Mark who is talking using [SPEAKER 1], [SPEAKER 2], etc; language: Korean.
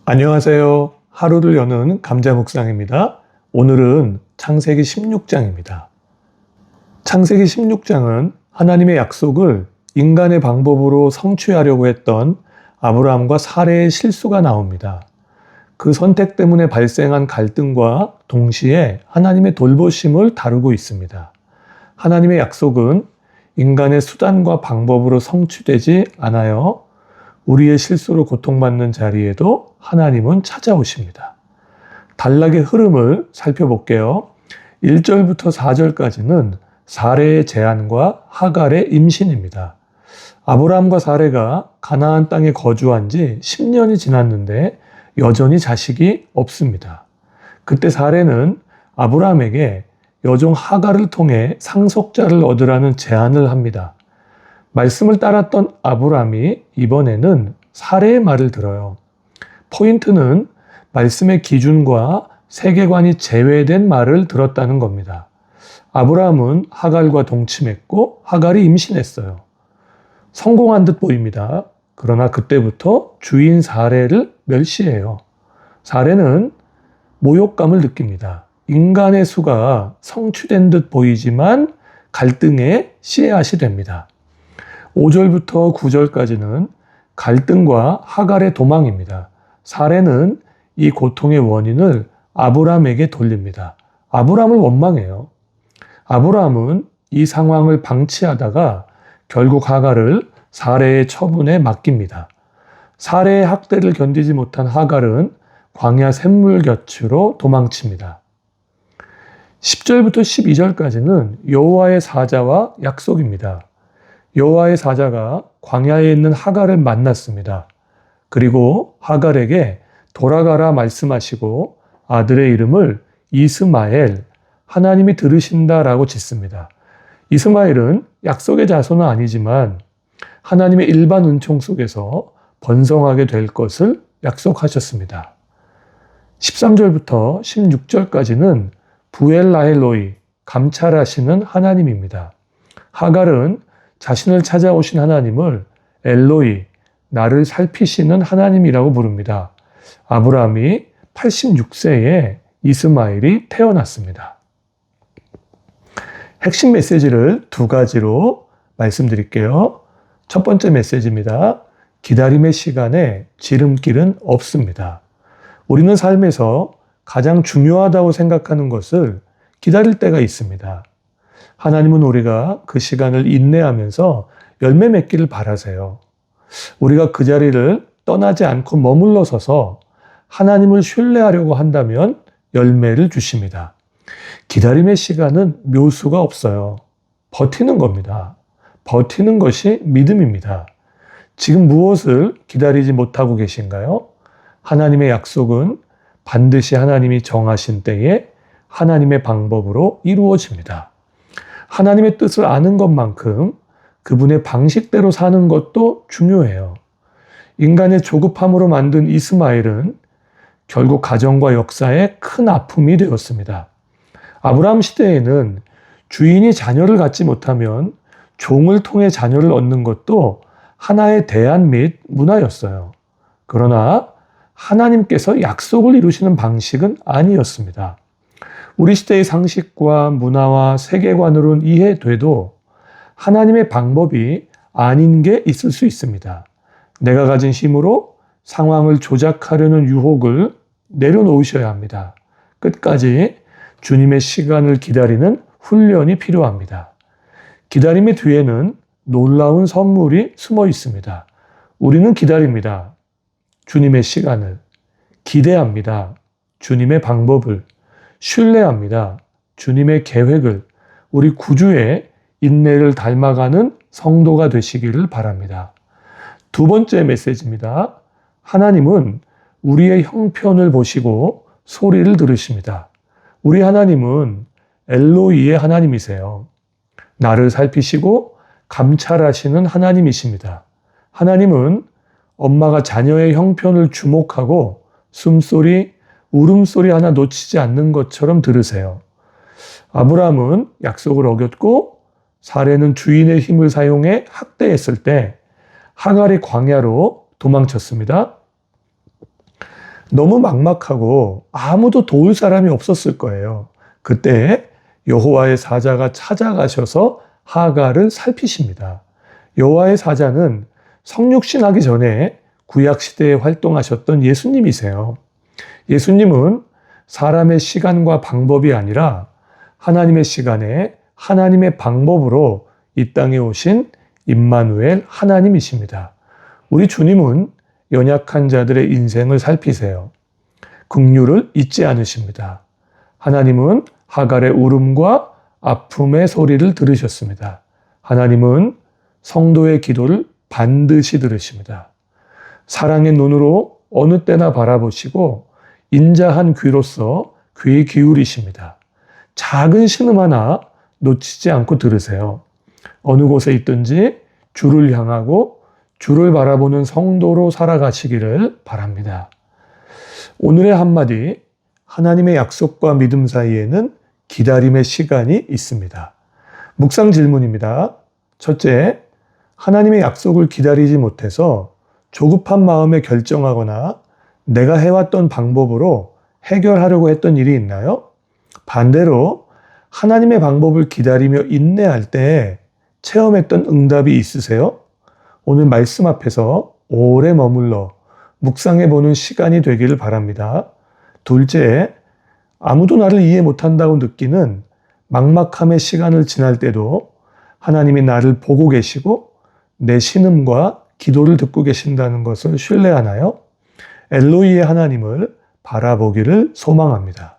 [SPEAKER 1] 안녕하세요. 하루를 여는 감자 묵상입니다. 오늘은 창세기 16장입니다. 창세기 16장은 하나님의 약속을 인간의 방법으로 성취하려고 했던 아브라함과 사레의 실수가 나옵니다. 그 선택 때문에 발생한 갈등과 동시에 하나님의 돌보심을 다루고 있습니다. 하나님의 약속은 인간의 수단과 방법으로 성취되지 않아요. 우리의 실수로 고통받는 자리에도 하나님은 찾아오십니다. 단락의 흐름을 살펴볼게요. 1절부터 4절까지는 사레의 제안과 하갈의 임신입니다. 아브라함과 사레가 가나안 땅에 거주한 지 10년이 지났는데 여전히 자식이 없습니다. 그때 사레는 아브라함에게 여종 하갈을 통해 상속자를 얻으라는 제안을 합니다. 말씀을 따랐던 아브라함이 이번에는 사레의 말을 들어요. 포인트는 말씀의 기준과 세계관이 제외된 말을 들었다는 겁니다. 아브라함은 하갈과 동침했고 하갈이 임신했어요. 성공한 듯 보입니다. 그러나 그때부터 주인 사레를 멸시해요. 사레는 모욕감을 느낍니다. 인간의 수가 성취된 듯 보이지만 갈등의 씨앗이 됩니다. 5절부터 9절까지는 갈등과 하갈의 도망입니다. 사레는 이 고통의 원인을 아브라함에게 돌립니다. 아브라함을 원망해요. 아브라함은 이 상황을 방치하다가 결국 하갈을 사레의 처분에 맡깁니다. 사레의 학대를 견디지 못한 하갈은 광야 샘물 곁으로 도망칩니다. 10절부터 12절까지는 여호와의 사자와 약속입니다. 여호와의 사자가 광야에 있는 하갈을 만났습니다. 그리고 하갈에게 돌아가라 말씀하시고 아들의 이름을 이스마엘, 하나님이 들으신다라고 짓습니다. 이스마엘은 약속의 자손은 아니지만 하나님의 일반 은총 속에서 번성하게 될 것을 약속하셨습니다. 13절부터 16절까지는 부엘라헬로이, 감찰하시는 하나님입니다. 하갈은 자신을 찾아오신 하나님을 엘로이, 나를 살피시는 하나님이라고 부릅니다. 아브라함이 86세에 이스마엘이 태어났습니다. 핵심 메시지를 두 가지로 말씀드릴게요. 첫 번째 메시지입니다. 기다림의 시간에 지름길은 없습니다. 우리는 삶에서 가장 중요하다고 생각하는 것을 기다릴 때가 있습니다. 하나님은 우리가 그 시간을 인내하면서 열매 맺기를 바라세요. 우리가 그 자리를 떠나지 않고 머물러 서서 하나님을 신뢰하려고 한다면 열매를 주십니다. 기다림의 시간은 묘수가 없어요. 버티는 겁니다. 버티는 것이 믿음입니다. 지금 무엇을 기다리지 못하고 계신가요? 하나님의 약속은 반드시 하나님이 정하신 때에 하나님의 방법으로 이루어집니다. 하나님의 뜻을 아는 것만큼 그분의 방식대로 사는 것도 중요해요. 인간의 조급함으로 만든 이스마엘은 결국 가정과 역사에 큰 아픔이 되었습니다. 아브라함 시대에는 주인이 자녀를 갖지 못하면 종을 통해 자녀를 얻는 것도 하나의 대안 및 문화였어요. 그러나 하나님께서 약속을 이루시는 방식은 아니었습니다. 우리 시대의 상식과 문화와 세계관으로는 이해돼도 하나님의 방법이 아닌 게 있을 수 있습니다. 내가 가진 힘으로 상황을 조작하려는 유혹을 내려놓으셔야 합니다. 끝까지 주님의 시간을 기다리는 훈련이 필요합니다. 기다림의 뒤에는 놀라운 선물이 숨어 있습니다. 우리는 기다립니다. 주님의 시간을. 기대합니다. 주님의 방법을. 신뢰합니다. 주님의 계획을. 우리 구주의 인내를 닮아가는 성도가 되시기를 바랍니다. 두 번째 메시지입니다. 하나님은 우리의 형편을 보시고 소리를 들으십니다. 우리 하나님은 엘로이의 하나님이세요. 나를 살피시고 감찰하시는 하나님이십니다. 하나님은 엄마가 자녀의 형편을 주목하고 숨소리, 울음소리 하나 놓치지 않는 것처럼 들으세요. 아브라함은 약속을 어겼고 사레는 주인의 힘을 사용해 학대했을 때 하갈이 광야로 도망쳤습니다. 너무 막막하고 아무도 도울 사람이 없었을 거예요. 그때 여호와의 사자가 찾아가셔서 하갈을 살피십니다. 여호와의 사자는 성육신하기 전에 구약시대에 활동하셨던 예수님이세요. 예수님은 사람의 시간과 방법이 아니라 하나님의 시간에 하나님의 방법으로 이 땅에 오신 임마누엘 하나님이십니다. 우리 주님은 연약한 자들의 인생을 살피세요. 긍휼을 잊지 않으십니다. 하나님은 하갈의 울음과 아픔의 소리를 들으셨습니다. 하나님은 성도의 기도를 반드시 들으십니다. 사랑의 눈으로 어느 때나 바라보시고 인자한 귀로서 귀 기울이십니다. 작은 신음 하나 놓치지 않고 들으세요. 어느 곳에 있든지 주를 향하고 주를 바라보는 성도로 살아가시기를 바랍니다. 오늘의 한마디, 하나님의 약속과 믿음 사이에는 기다림의 시간이 있습니다. 묵상 질문입니다. 첫째, 하나님의 약속을 기다리지 못해서 조급한 마음에 결정하거나 내가 해왔던 방법으로 해결하려고 했던 일이 있나요? 반대로 하나님의 방법을 기다리며 인내할 때 체험했던 응답이 있으세요? 오늘 말씀 앞에서 오래 머물러 묵상해보는 시간이 되기를 바랍니다. 둘째, 아무도 나를 이해 못한다고 느끼는 막막함의 시간을 지날 때도 하나님이 나를 보고 계시고 내 신음과 기도를 듣고 계신다는 것을 신뢰하나요? 엘로히의 하나님을 바라보기를 소망합니다.